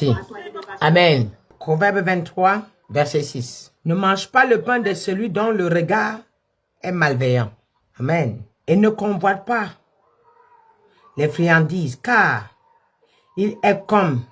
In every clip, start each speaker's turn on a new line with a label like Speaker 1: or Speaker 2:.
Speaker 1: Merci. Amen.
Speaker 2: Proverbe 23,
Speaker 1: Verset 6.
Speaker 2: ne mange pas le pain de celui dont le regard est malveillant. Amen. Et ne convoite pas les friandises, car il est comme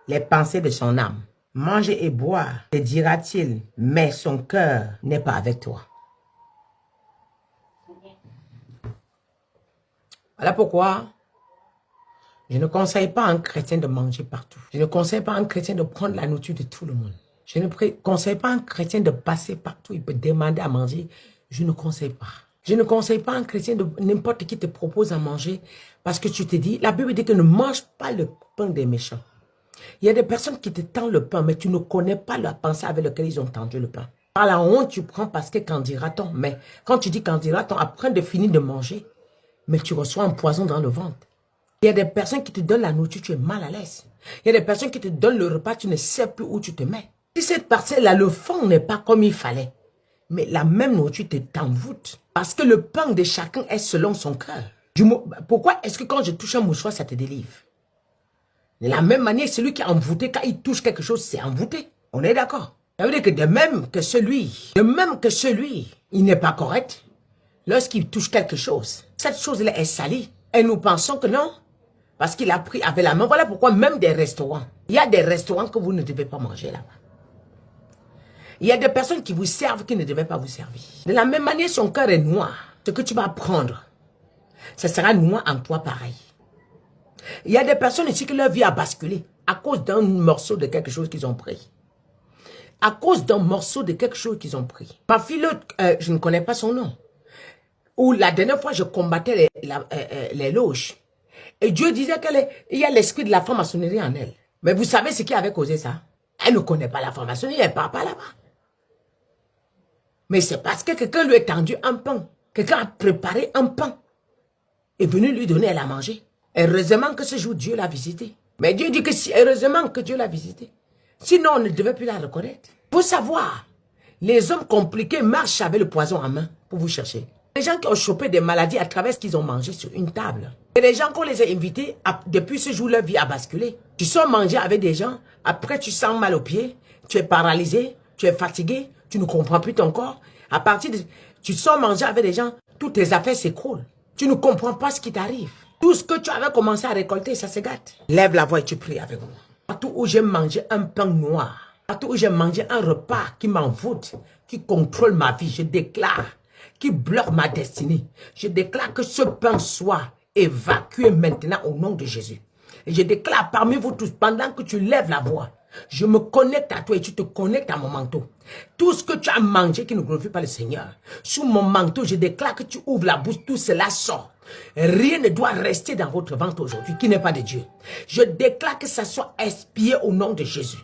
Speaker 2: les pensées de son âme. Manger et boire, te dira-t-il, mais son cœur n'est pas avec toi. Voilà pourquoi je ne conseille pas à un chrétien de manger partout. Je ne conseille pas à un chrétien de prendre la nourriture de tout le monde. Je ne conseille pas à un chrétien de passer partout. Il peut demander à manger. Je ne conseille pas. Je ne conseille pas à un chrétien de n'importe qui te propose à manger parce que tu te dis, la Bible dit que ne mange pas le pain des méchants. Il y a des personnes qui te tendent le pain, mais tu ne connais pas la pensée avec laquelle ils ont tendu le pain. Par la honte, tu prends parce que qu'en dira-t-on. Mais quand tu dis qu'en dira-t-on, après de finir de manger, mais tu reçois un poison dans le ventre. Il y a des personnes qui te donnent la nourriture, tu es mal à l'aise. Il y a des personnes qui te donnent le repas, tu ne sais plus où tu te mets. Si cette parcelle-là, le fond n'est pas comme il fallait, mais la même nourriture t'envoûte. Parce que le pain de chacun est selon son cœur. Pourquoi est-ce que quand je touche un mouchoir, ça te délivre? De la même manière, celui qui est envoûté, quand il touche quelque chose, c'est envoûté. On est d'accord. Ça veut dire que de même que celui, il n'est pas correct, lorsqu'il touche quelque chose, cette chose-là est salie. Et nous pensons que non, parce qu'il a pris avec la main. Voilà pourquoi même des restaurants, il y a des restaurants que vous ne devez pas manger là-bas. Il y a des personnes qui vous servent qui ne devaient pas vous servir. De la même manière, son cœur est noir. Ce que tu vas prendre, ça sera noir en toi pareil. Il y a des personnes ici que leur vie a basculé à cause d'un morceau de quelque chose qu'ils ont pris. À cause d'un morceau de quelque chose qu'ils ont pris. Ma fille, je ne connais pas son nom. Où la dernière fois, je combattais les loges. Et Dieu disait qu'il y a l'esprit de la franc-maçonnerie en elle. Mais vous savez ce qui avait causé ça? Elle ne connaît pas la franc-maçonnerie, elle ne part pas là-bas. Mais c'est parce que quelqu'un lui a tendu un pain. Quelqu'un a préparé un pain. Et venu lui donner à manger. Heureusement que ce jour, Dieu l'a visité. Mais Dieu dit que heureusement que Dieu l'a visité. Sinon, on ne devait plus la reconnaître. Pour savoir, les hommes compliqués marchent avec le poison en main pour vous chercher. Les gens qui ont chopé des maladies à travers ce qu'ils ont mangé sur une table. Et les gens qu'on les a invités, depuis ce jour, leur vie a basculé. Tu sors manger avec des gens, après tu sens mal aux pieds, tu es paralysé, tu es fatigué, tu ne comprends plus ton corps. À partir de... Tu sors manger avec des gens, toutes tes affaires s'écroulent. Tu ne comprends pas ce qui t'arrive. Tout ce que tu avais commencé à récolter, ça se gâte. Lève la voix et tu pries avec moi. Partout où j'ai mangé un pain noir, partout où j'ai mangé un repas qui m'envoûte, qui contrôle ma vie, je déclare, qui bloque ma destinée. Je déclare que ce pain soit évacué maintenant au nom de Jésus. Et je déclare parmi vous tous, pendant que tu lèves la voix, je me connecte à toi et tu te connectes à mon manteau. Tout ce que tu as mangé qui ne glorifie pas le Seigneur, sous mon manteau, je déclare que tu ouvres la bouche, tout cela sort. Rien ne doit rester dans votre ventre aujourd'hui qui n'est pas de Dieu. Je déclare que ça soit expié au nom de Jésus.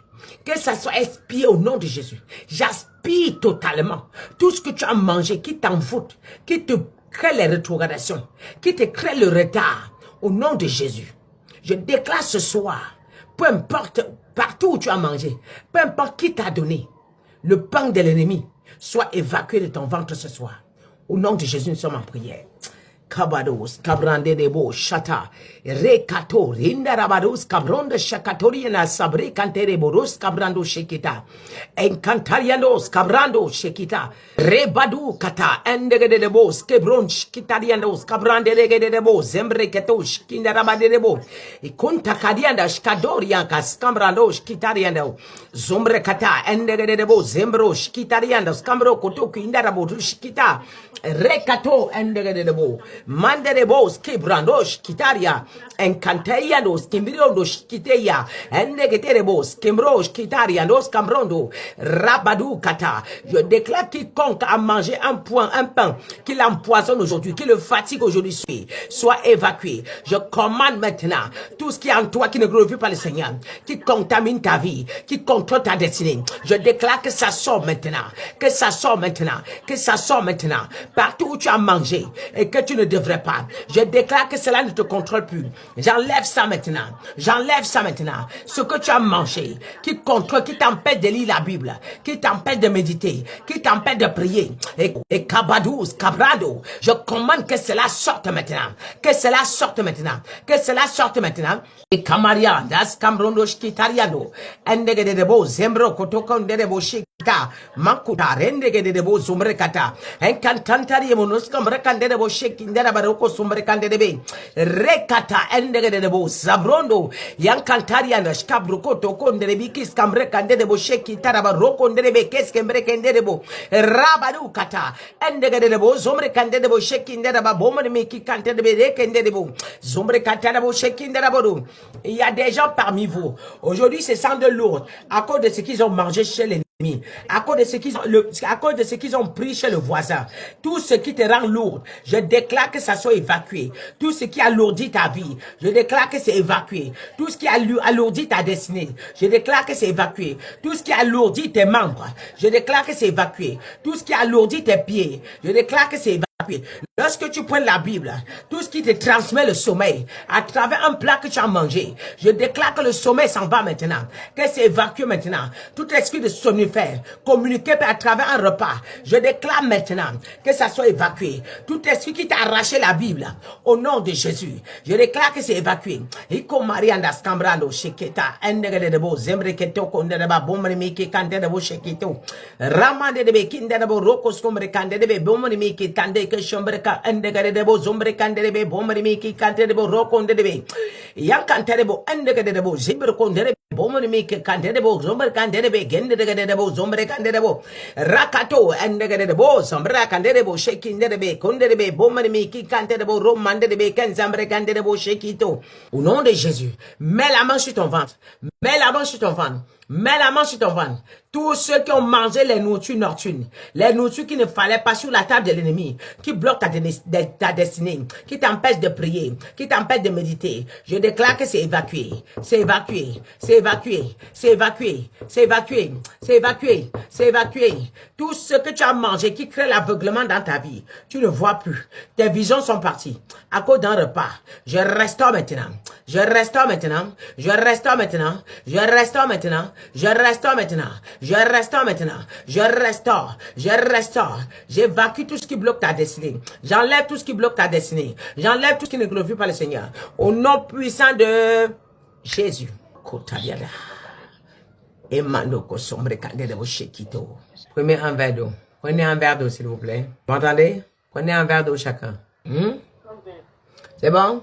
Speaker 2: Que ça soit expié au nom de Jésus. J'aspire totalement tout ce que tu as mangé qui t'envoûte, qui te crée les rétrogradations, qui te crée le retard au nom de Jésus. Je déclare ce soir, peu importe partout où tu as mangé, peu importe qui t'a donné, le pain de l'ennemi soit évacué de ton ventre ce soir. Au nom de Jésus, nous sommes en prière. Kabados, Kabrande debo, Shata, Rekato, Rindarabados, Kabronde, Shakatoriana, Sabri, Cantere, Boros, Kabrando, Shekita, Encantarianos, Kabrando, Shekita, Rebadu, Kata, Endege de Bos, Kebron, Shkitarianos, Kabrande de Bos, Zembre Ketos, Kindarabade de Bos, e Kunta Kadianda, Shkadorianka, Skambrando, Shkitariano, Zombre Kata, Endege de Bos, Zembro, Shkitariano, Skambro, Kotoku, Indarabo, Shkita, Rekato, Endege de Bos. Manderebos, Kibrandos, Kitaria, Encantarianos, Kimbiriondos, Kiteya, Ennegeterebos, Kimbros, Kitarianos, Cambrondo, Rabadou, Kata. Je déclare quiconque a mangé un pain, qui l'empoisonne aujourd'hui, qui le fatigue aujourd'hui, soit évacué. Je commande maintenant tout ce qui est en toi qui ne glorifie pas le Seigneur, qui contamine ta vie, qui contrôle ta destinée. Je déclare que ça sort maintenant, que ça sort maintenant, que ça sort maintenant. Partout où tu as mangé et que tu ne ne devrais pas. Je déclare que cela ne te contrôle plus. J'enlève ça maintenant. J'enlève ça maintenant. Ce que tu as mangé, qui contrôle, qui t'empêche de lire la Bible, qui t'empêche de méditer, qui t'empêche de prier. Et Kabadous, Kabrado, je commande que cela sorte maintenant. Que cela sorte maintenant. Que cela sorte maintenant. Et Kamaria, Das Kambrondo Shkitariano, Endegede de Bo, Zembro, Kotoko, Ndebo Shikita, Makuta, Rendegede de Bo, Zumbrekata, Encantantari, Monoscom, Recande de Bo, Shekindera Baroko, Sumbrekande de Be, Rekata, Endegede de Bo, Zabrondo, Yankantarian, Shkabruko, Toko, Ndebikis, Cambrecande de Bo, Shekitara Baroko, Ndebe, Keskembrekende de Bo, Rabadu Kata, Endegede de Bo, Zumbrekande de Bo, Shekindera Babomani, Miki Kante de Bekende de Bo, Zumbrekata de Bo, Shekindera Bodo. Il y a des gens parmi vous. Aujourd'hui, c'est sans de lourd. À cause de ce qu'ils ont mangé chez l'ennemi. À cause de ce qu'ils ont pris chez le voisin. Tout ce qui te rend lourd. Je déclare que ça soit évacué. Tout ce qui alourdit ta vie. Je déclare que c'est évacué. Tout ce qui alourdit ta destinée. Je déclare que c'est évacué. Tout ce qui alourdit tes membres. Je déclare que c'est évacué. Tout ce qui alourdit tes pieds. Je déclare que c'est évacué. Lorsque tu prends la Bible, tout ce qui te transmet le sommeil à travers un plat que tu as mangé, je déclare que le sommeil s'en va maintenant, que c'est évacué maintenant. Tout esprit de somnifère communiqué à travers un repas, je déclare maintenant que ça soit évacué. Tout esprit qui t'a arraché la Bible, au nom de Jésus, je déclare que c'est évacué. Iko Marianda Scambrando, Sheketa, Endegedebo, Zembreketo, Kondeba, Bomremiki, Kandebo, Shekito, Ramande de Bekindebo, Rokos, Comrecande de Bomremiki, Kande. Shombreka Endegedebo, Zombrekandebe, Bomremiki, Kantebo, Rokondebe, Yankantebo, Endegedebo, Zimberkondebe, Bomremiki, Kantebo, Zomberkandebe, Gendegedebo, Zombrekandebo, Rakato, Endegedebo, Zombrakandebo, Shekindebe, Kondebe, Bomremiki, Kantebo, Romandebe, Kenzambrekandebo, Shekito. Au nom de Jésus, mets la main sur ton ventre, mets la main sur ton ventre. Mets la main sur ton ventre. Tous ceux qui ont mangé les nourritures nocturnes, les nourritures qui ne fallait pas sur la table de l'ennemi, qui bloquent ta destinée, qui t'empêchent de prier, qui t'empêchent de méditer, je déclare que c'est évacué. C'est évacué. C'est évacué. C'est évacué. C'est évacué. C'est évacué. C'est évacué. Tout ce que tu as mangé qui crée l'aveuglement dans ta vie, tu ne vois plus. Tes visions sont parties à cause d'un repas. Je restaure maintenant. Je restaure maintenant. Je restaure maintenant. Je restaure maintenant. Je restaure maintenant. Je restaure maintenant. Je restaure. Je restaure. J'évacue tout ce qui bloque ta destinée. J'enlève tout ce qui bloque ta destinée. J'enlève tout ce qui ne glorifie pas le Seigneur. Au nom puissant de Jésus. Kotayada. Emmanuel sombre candé de vos shekito. Prenez un verre d'eau. Prenez un verre d'eau, s'il vous plaît. Vous entendez? Prenez un verre d'eau chacun. C'est bon?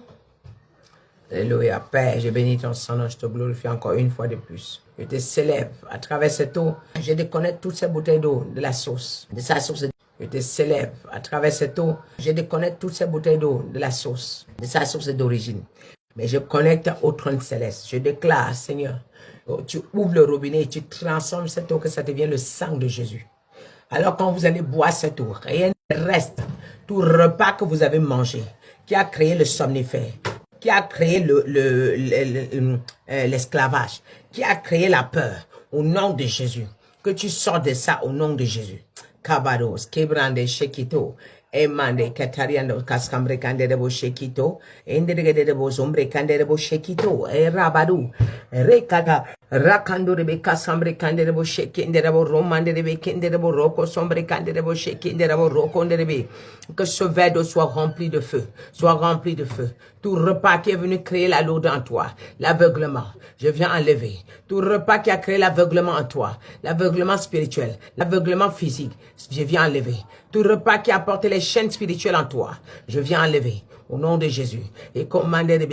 Speaker 2: Alléluia, Père, je bénis ton nom, je te glorifie encore une fois de plus. Je te célèbre à travers cette eau. Je déconnecte toutes ces bouteilles d'eau de la source, de sa source. Je te célèbre à travers cette eau. Je déconnecte toutes ces bouteilles d'eau de la source, de sa source d'origine. Mais je connecte au trône céleste. Je déclare, Seigneur, tu ouvres le robinet et tu transformes cette eau, que ça devienne le sang de Jésus. Alors quand vous allez boire cette eau, rien ne reste. Tout repas que vous avez mangé, qui a créé le somnifère, qui a créé l'esclavage, qui a créé la peur, au nom de Jésus. Que tu sors de ça au nom de Jésus. Kabados, Kebrande, Shekito, Emande, Katariano, Kaskambre, Kandebo, Shekito, Endegedebo, Zombre, Kandebo, Shekito, Rabadu, Rekata, Rakando, Rebecca, Sambre, Kandebo, Shekindebo, Romande, Rebekindebo, Roko, Sombre, Kandebo, Shekindebo, Roko, Ndebe. Que ce verre d'eau soit rempli de feu, soit rempli de feu. Tout repas qui est venu créer la lourdeur en toi, l'aveuglement, je viens enlever. Tout repas qui a créé l'aveuglement en toi, l'aveuglement spirituel, l'aveuglement physique, je viens enlever. Tout repas qui a porté les chaînes spirituelles en toi, je viens enlever. Au nom de Jésus. Et commandez de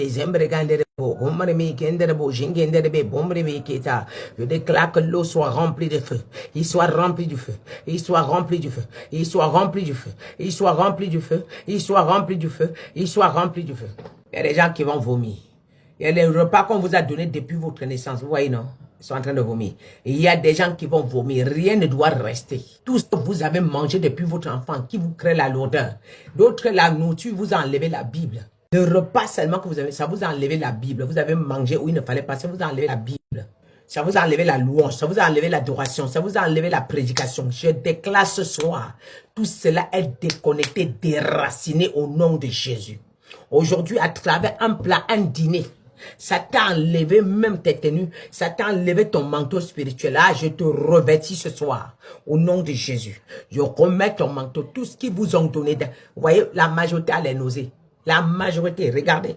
Speaker 2: je déclare que l'eau soit remplie de feu. Il soit rempli du feu. Il soit rempli du feu. Il soit rempli du feu. Il soit rempli du feu. Il soit rempli du feu. Il soit rempli du feu. Il y a des gens qui vont vomir. Il y a les repas qu'on vous a donnés depuis votre naissance. Vous voyez, non? Ils sont en train de vomir. Et il y a des gens qui vont vomir. Rien ne doit rester. Tout ce que vous avez mangé depuis votre enfant qui vous crée la lourdeur. D'autres, la nourriture, vous a enlevé la Bible. Le repas seulement que vous avez, ça vous a enlevé la Bible. Vous avez mangé où il ne fallait pas, ça vous a enlevé la Bible. Ça vous a enlevé la louange, ça vous a enlevé l'adoration, ça vous a enlevé la prédication. Je déclare ce soir, tout cela est déconnecté, déraciné au nom de Jésus. Aujourd'hui, à travers un plat, un dîner, ça t'a enlevé même tes tenues, ça t'a enlevé ton manteau spirituel. Ah, je te revêtis ce soir, au nom de Jésus. Je remets ton manteau, tout ce qu'ils vous ont donné. Vous voyez, la majorité a les nausées. La majorité, regardez.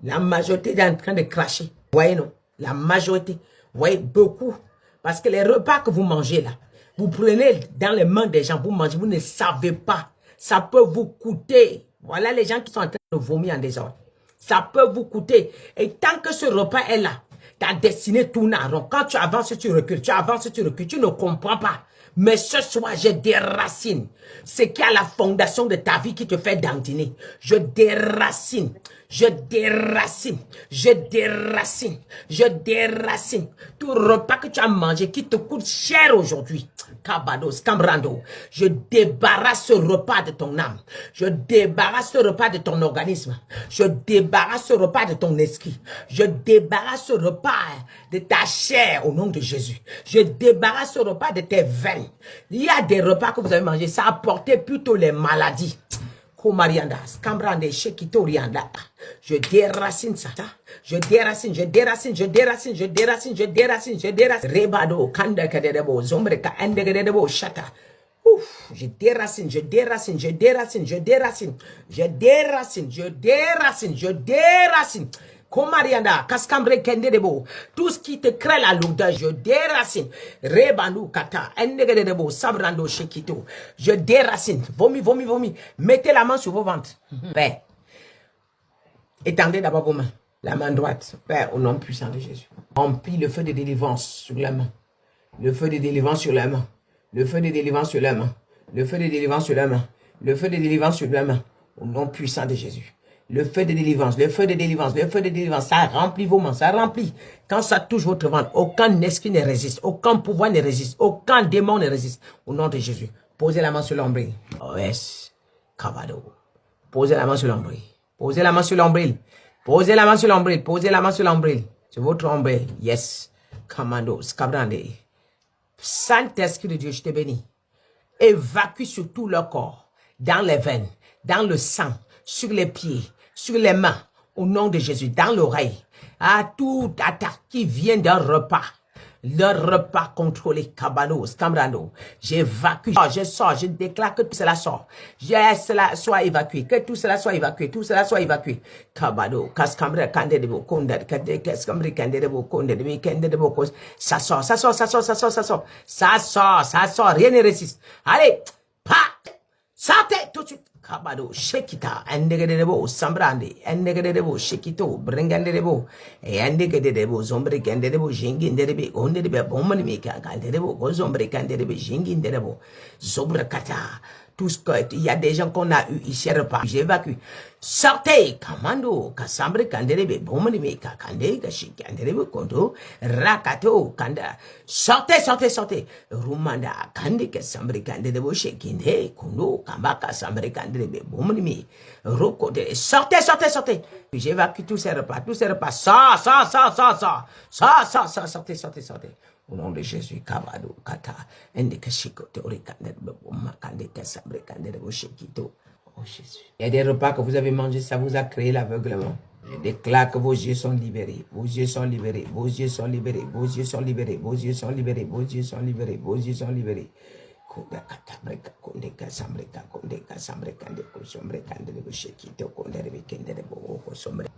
Speaker 2: La majorité est en train de cracher. Vous voyez, non? La majorité. Vous voyez, beaucoup. Parce que les repas que vous mangez là, vous prenez dans les mains des gens, vous mangez, vous ne savez pas. Ça peut vous coûter. Voilà les gens qui sont en train de vomir en désordre. Ça peut vous coûter. Et tant que ce repas est là, ta destinée tourne en rond. Quand tu avances, tu recules. Tu avances, tu recules. Tu ne comprends pas. Mais ce soir, je déracine ce qui a la fondation de ta vie qui te fait dandiner. Je déracine. Je déracine, je déracine, je déracine. Tout repas que tu as mangé qui te coûte cher aujourd'hui. Kabados, Cambrando. Je débarrasse ce repas de ton âme. Je débarrasse ce repas de ton organisme. Je débarrasse ce repas de ton esprit. Je débarrasse ce repas de ta chair au nom de Jésus. Je débarrasse ce repas de tes veines. Il y a des repas que vous avez mangés, ça apportait plutôt les maladies. Je déracine ça. Je déracine, je déracine, je déracine, je déracine, je déracine, je déracine. Rebado, kanda kadebo, zombreka, endegedebo, shata. Ouf, je déracine, je déracine, je déracine, je déracine, je déracine, je déracine, je déracine. Komarianda, kaskambre kendedebo, tout ce qui te crée la lourdeur, je déracine. Rebanu kata, endegedebo, sabrando shekito. Je déracine. Vomi, vomi, vomi. Mettez la main sur vos ventres. Père, étendez d'abord vos mains. La main droite. Père, au nom puissant de Jésus. Remplis le feu de délivrance sur la main. Le feu de délivrance sur la main. Le feu de délivrance sur la main. Le feu de délivrance sur la main. Le feu de délivrance sur la main. Au nom puissant de Jésus. Le feu de délivrance, le feu de délivrance, le feu de délivrance, ça remplit vos mains, ça remplit. Quand ça touche votre ventre, aucun esprit ne résiste, aucun pouvoir ne résiste, aucun démon ne résiste. Au nom de Jésus, posez la main sur l'ombril. Oh yes, Cavado. Posez la main sur l'ombril. Posez la main sur l'ombril. Posez la main sur l'ombril. Posez la main sur l'ombril. Sur votre ombril. Yes. Commando, Scabrande. Saint-Esprit de Dieu, je te bénis. Évacue sur tout leur corps, dans les veines, dans le sang, sur les pieds, sur les mains, au nom de Jésus, dans l'oreille, à toute attaque qui vient d'un repas, leur repas contrôlé, Kabano, Scambrano, j'évacue, je sors, je déclare que tout cela sort, cela soit évacué, que tout cela soit évacué, tout cela soit évacué, Kabano, Cascambre, Candedebo, Conde, Cascambre, Candedebo, Conde, Candedebo, ça sort, ça sort, ça sort, ça sort, ça sort, ça sort, ça sort, rien ne résiste, allez, pa, sortez tout de suite. Kabado, shekita, endegedebo, sambrande, endegedebo, shekito, brengandebo, endegedebo, zombre candebo, jingindebe, ondebe, bommanimika, candebo, gozombre candebe, jingindebo, zobrakata. Tout ce que, il y a des gens qu'on a eu ici, repas, j'évacue. Sortez, commando, kassambre candebe, bommanimika, candega, shikandebe, kondo, rakato, kanda. Sortez, sortez, sortez. Rumanda, kande, kassambre candebo, shekinde, kondo, kambaka, sambre candebe, bommanimi, rokote. Sortez, sortez, sortez. J'évacue tous ces repas, ça, sortez, sortez, sortez. Au nom de Jésus, Kabado, Kata, Endekashiko, Teorikandebo, Makandeka, Sabre, Kandebo, Shekito. Oh Jésus. Il y a des repas que vous avez mangés, ça vous a créé l'aveuglement. Je déclare que vos yeux sont libérés, vos yeux sont libérés, vos yeux sont libérés, vos yeux sont libérés, vos yeux sont libérés, vos yeux sont libérés, vos yeux sont libérés. Kondeka, Kondeka, Sambreka, Kondeka, Sambreka, Kandeko, Sombre, Kandebo, Shekito, Kondebe, Kendebo, Sombre.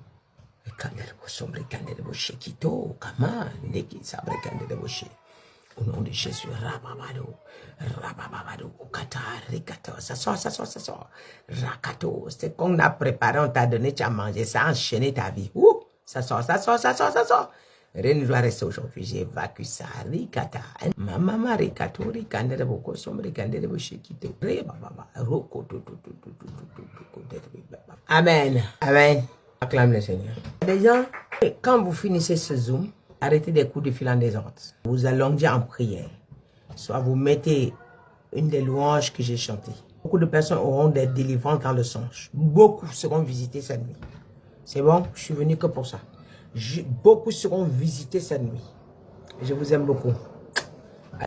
Speaker 2: Au nom de Jésus, Rababado, Rababado, Kata, Rikato, ça sort, ça sort, ça sort. Rakato, c'est qu'on a préparé, on t'a donné, tu as mangé, ça a enchaîné ta vie. Ouh, ça sort, ça sort, ça sort, ça sort. Rien ne doit rester aujourd'hui, j'évacue ça. Rikata, Mama, Rikato, Rikandere, Boko, Sombre, Rikandere, Boshekito, Rebaba, Roko, Amen, Amen. Acclame le Seigneur. Déjà, quand vous finissez ce Zoom, arrêtez des coups de fil en désordre. Vous allongez en prière. Soit vous mettez une des louanges que j'ai chantées. Beaucoup de personnes auront des délivrances dans le songe. Beaucoup seront visités cette nuit. C'est bon, je suis venu que pour ça. Beaucoup seront visités cette nuit. Je vous aime beaucoup.